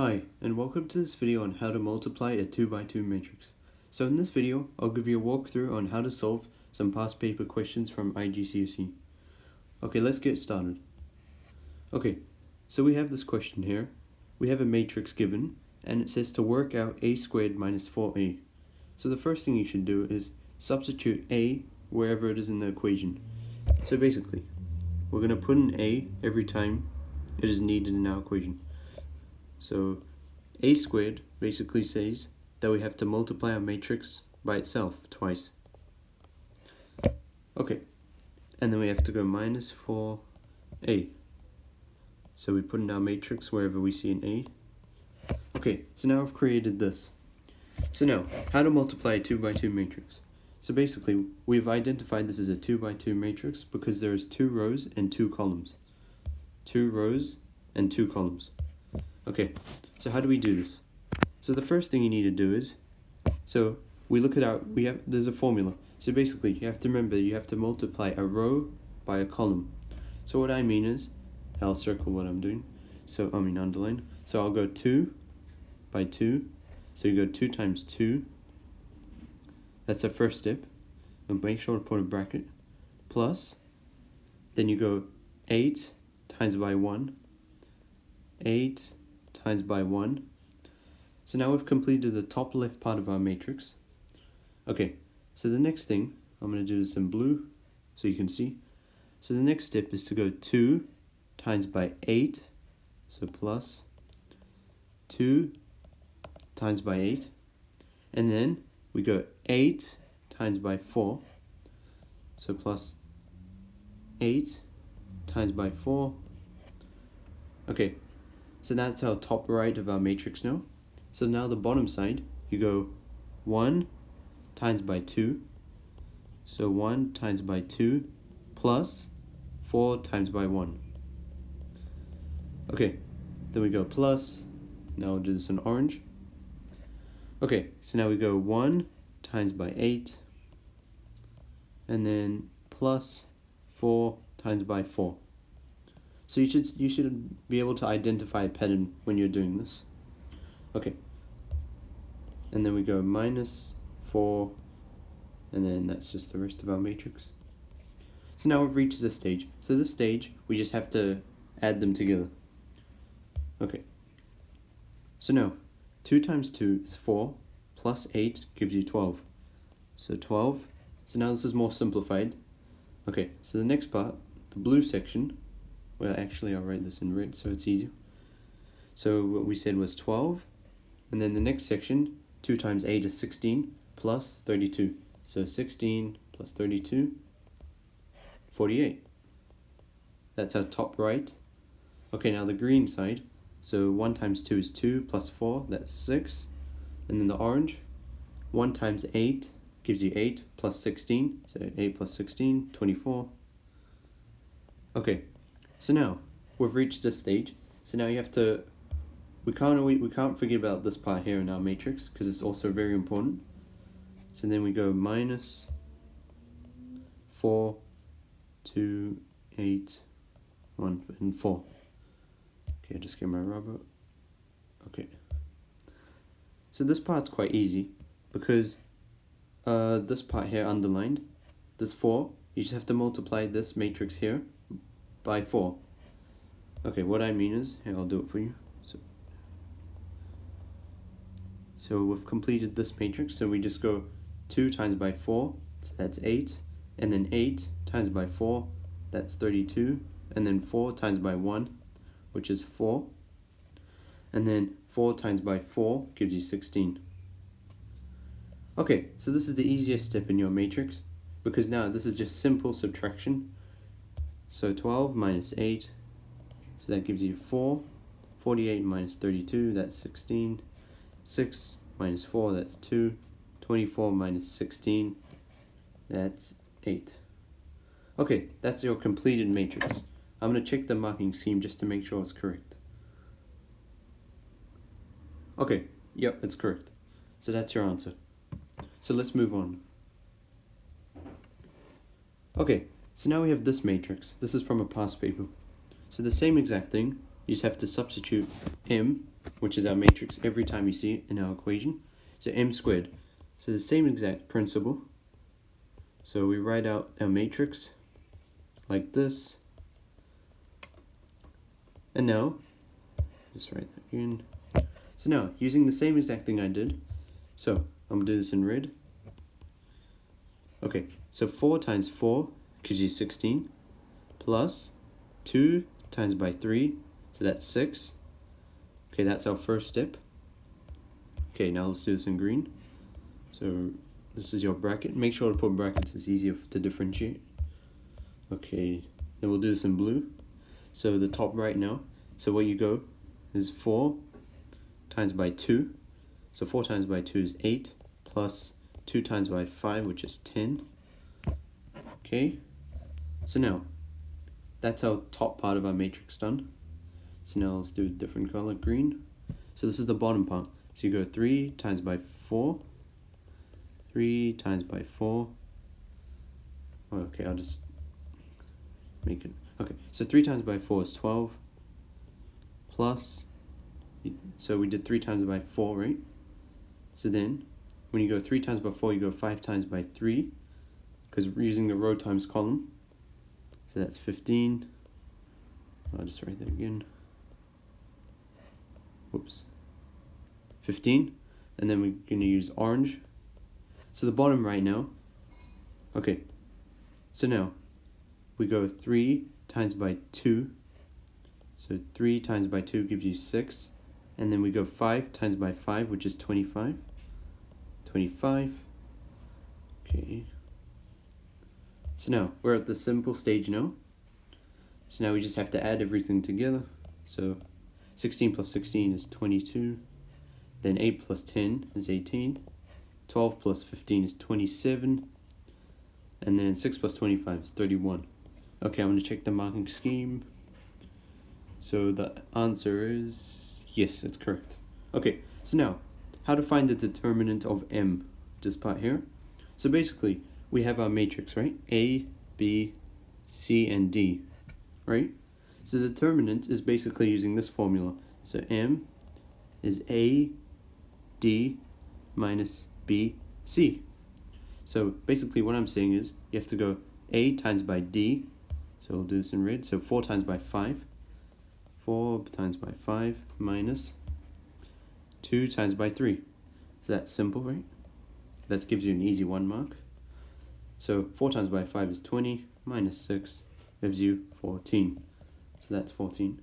Hi, and welcome to this video on how to multiply a 2x2 matrix. So in this video, I'll give you a walkthrough on how to solve some past paper questions from IGCSE. Okay, let's get started. Okay, so we have this question here. We have a matrix given, and it says to work out a squared minus 4a. So the first thing you should do is substitute a wherever it is in the equation. So basically, we're going to put in a every time it is needed in our equation. So a squared basically says that we have to multiply our matrix by itself twice. Okay, and then we have to go minus 4a. So we put in our matrix wherever we see an a. Okay, so now I've created this. So now, how to multiply a 2x2 matrix. So basically, we've identified this as a 2x2 matrix because there is 2 rows and 2 columns. 2 rows and 2 columns. Okay, so how do we do this? So the first thing you need to do is, so we look at there's a formula. So basically, you have to remember you have to multiply a row by a column. So what I mean is, I'll circle what I'm doing. So underline. So I'll go 2 by 2. So you go 2 times 2. That's the first step. And make sure to put a bracket. Plus, then you go 8 times by 1. 8 times by 1. So now we've completed the top left part of our matrix. Okay, so the next thing, I'm going to do this in blue so you can see. So the next step is to go 2 times by 8, so plus 2 times by 8, and then we go 8 times by 4, so plus 8 times by 4. Okay, so that's our top right of our matrix now. So now the bottom side, you go 1 times by 2, so 1 times by 2 plus 4 times by 1. Okay, then we go plus, now we'll do this in orange. Okay, so now we go 1 times by 8, and then plus 4 times by 4. So you should be able to identify a pattern when you're doing this. Okay, and then we go minus 4, and then that's just the rest of our matrix. So now we've reached this stage. So this stage, we just have to add them together. Okay, so now 2 times 2 is 4, plus 8 gives you 12. So 12, so now this is more simplified. Okay, so the next part, the blue section, well actually I'll write this in red so it's easier. So what we said was 12, and then the next section, 2 times 8 is 16, plus 32. So 16 plus 32, 48. That's our top right. Okay, now the green side, so 1 times 2 is 2, plus 4, that's 6. And then the orange, 1 times 8 gives you 8 plus 16, so 8 plus 16, 24. Okay, so now we've reached this stage. So now you have to, we can't forget about this part here in our matrix because it's also very important. So then we go minus 4, 2, 8, 1, and 4. Okay, just get my rubber. Okay. So this part's quite easy because this part here underlined, this 4, you just have to multiply this matrix here by 4. Okay, what I mean is, here I'll do it for you. So we've completed this matrix, so we just go 2 times by 4, so that's 8, and then 8 times by 4, that's 32, and then 4 times by 1, which is 4, and then 4 times by 4 gives you 16. Okay, so this is the easiest step in your matrix, because now this is just simple subtraction. So 12 minus 8, so that gives you 4. 48 minus 32, that's 16. 6 minus 4, that's 2. 24 minus 16, that's 8. Okay, that's your completed matrix. I'm going to check the marking scheme just to make sure it's correct. Okay, yep, it's correct. So that's your answer. So let's move on. Okay, so now we have this matrix. This is from a past paper. So the same exact thing, you just have to substitute m which is our matrix every time we see it in our equation. So m squared. So the same exact principle. So we write out our matrix like this. And now, just write that again. So now, using the same exact thing I did, so I'm going to do this in red. Okay, so 4 times 4 gives you 16, plus 2 times by 3, so that's 6. Okay, that's our first step. Okay, now let's do this in green. So this is your bracket. Make sure to put brackets, it's easier to differentiate. Okay, then we'll do this in blue. So the top right now, so where you go is 4 times by 2. So 4 times by 2 is 8, plus 2 times by 5, which is 10. Okay, so now, that's our top part of our matrix done. So now let's do a different color, green. So this is the bottom part. So you go 3 times by 4, 3 times by 4. Okay, I'll just make it. Okay, so 3 times by 4 is 12, plus, so we did 3 times by 4, right? So then, when you go 3 times by 4, you go 5 times by 3, because we're using the row times column. So that's 15. I'll just write that again. Whoops. 15. And then we're going to use orange. So the bottom right now. Okay. So now, we go 3 times by 2. So 3 times by 2 gives you 6. And then we go 5 times by 5, which is 25. 25. Okay. So now, we're at the simple stage now. So now we just have to add everything together. So 16 plus 16 is 22. Then 8 plus 10 is 18. 12 plus 15 is 27. And then 6 plus 25 is 31. Okay, I'm going to check the marking scheme. So the answer is yes, it's correct. Okay, so now, how to find the determinant of m, this part here. So basically, we have our matrix, right? A, B, C, and D, right? So the determinant is basically using this formula. So m is A, D, minus B, C. So basically what I'm saying is, you have to go A times by D, so we'll do this in red, so 4 times by 5. 4 times by 5 minus 2 times by 3. So that's simple, right? That gives you an easy 1 mark. So 4 times by 5 is 20, minus 6 gives you 14. So that's 14.